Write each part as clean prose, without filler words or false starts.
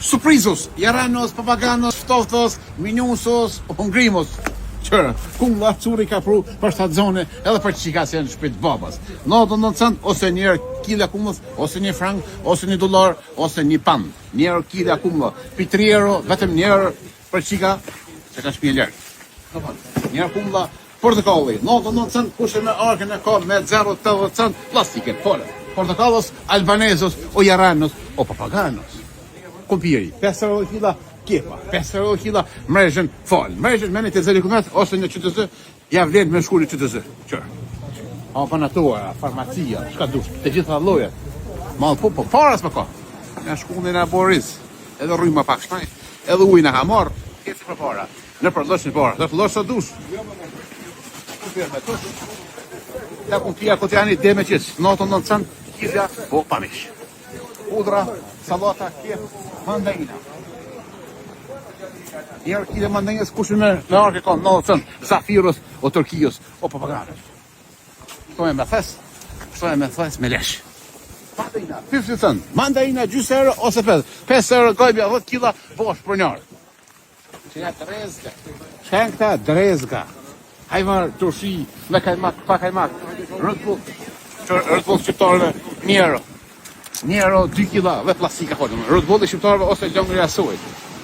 surprizos, jaranos, papaganos, ftoftos, minusos, hungrimos. Qërë, kulla curi ka pru për stazione edhe për qika se në shpit babas. 99 cent, ose njerë kila kumlës, ose një frank, ose një dolar, ose një pan. Njerë kila kumlë, pi 3 euro, vetëm njerë për qika se ka shpje lërë. Njerë kumla portokalli, 99 cent, kushe me arken e ka me 0,80 cent plastike, fole. Portokallos, albanesos, o jaranos, o papaganos. Kumpiri, 5 euro kila kepa, 5 euro kila mrejën fal. Mrejën me një të zeli kumet, ose një qytëzë, ja vlen me shku një qytëzë. Qërë. Apanatora, farmacia, shka dush, të gjitha llojet. Malë po, paras me ka. Ja shkullin e Boris, edhe rrujma pak shmaj, edhe ujna ka marrë, keci për para. Në përlosh një para, dhe përlosh së dush. Kupir me tush. Ja kumpia këtë janë i deme qësë, 99 cent, kizja, po pamish. Pudra, salata, kep, mandajina. Njerë kile mandajnës kushin me arke ka 90 cent, zafirës, o Turkijës, o papaganës. Shtojnë me thes, me lesh. Mandajina, 50 cent, mandajina, gjysë euro ose 5 euro gajbja, 10 kila, bosh për njërë. Qëja drezga, shenkta drezga. Hajvar, turshi, me kajmak, pa kajmak, rëdbull shqiptarëve, 1 euro. 1 euro, 2 kila, dhe plastika hodëm. Rëdbull e shqiptarëve ose gjongëri asoj.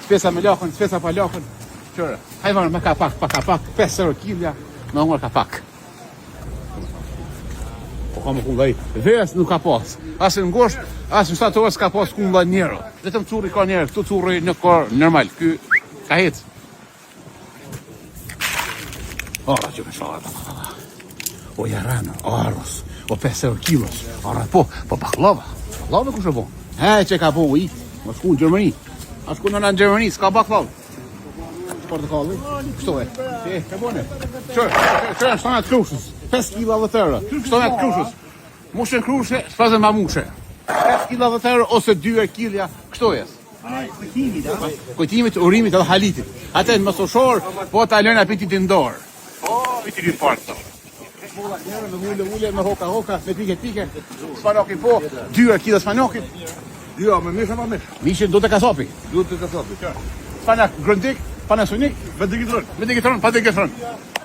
Spesa me lakën, spesa pa lakën. Qërë, hajvar me kapak, 5 euro kilja, me ngër kapak. Po ka më kullaj, veres nuk ka pas. Asë në ngosht, asë në statorës ka pas kullaj 1 euro. Vetëm curi ka 1 euro, këtu curi në kor normal, ky ka hecë. O, që me shfarë, o jarano, o arros, o 5 euro kilos, po baklava. Baklava ku shë bo? Që ka bo, i, më shku në Gjermani. A shku në Gjermani, s'ka baklava. Portokalli, kështu e. Ka bone. Qërë, shtanat krushës, 5 kila dhe tërë. Shtanat krushës, mushe në krushe, shpazën ma mushe. 5 kila dhe tërë, ose 2 kilja, kështu e. Kujtimit, urimit edhe halitit. Ate në mësoshor, po ta lëna pitit të ndorë. I të gjithë partë të. Me hoka, me pike. Spanokin po, 2 kila spanokin. Jo, me misha ma misha. Mishin do të kasapi. Spanak grëndik, panasunik. Me digitron. Pa digitron.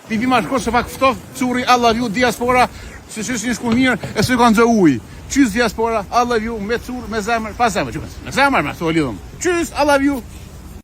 Ti vima shkosh se pak ftof, curi, I love you, diaspora, se një shku mirë, e se kanë zë uj. Qys diaspora, I love you, me cur, me zemër, pa zemër, me zemër me thua lidhëm. Qys, I love you.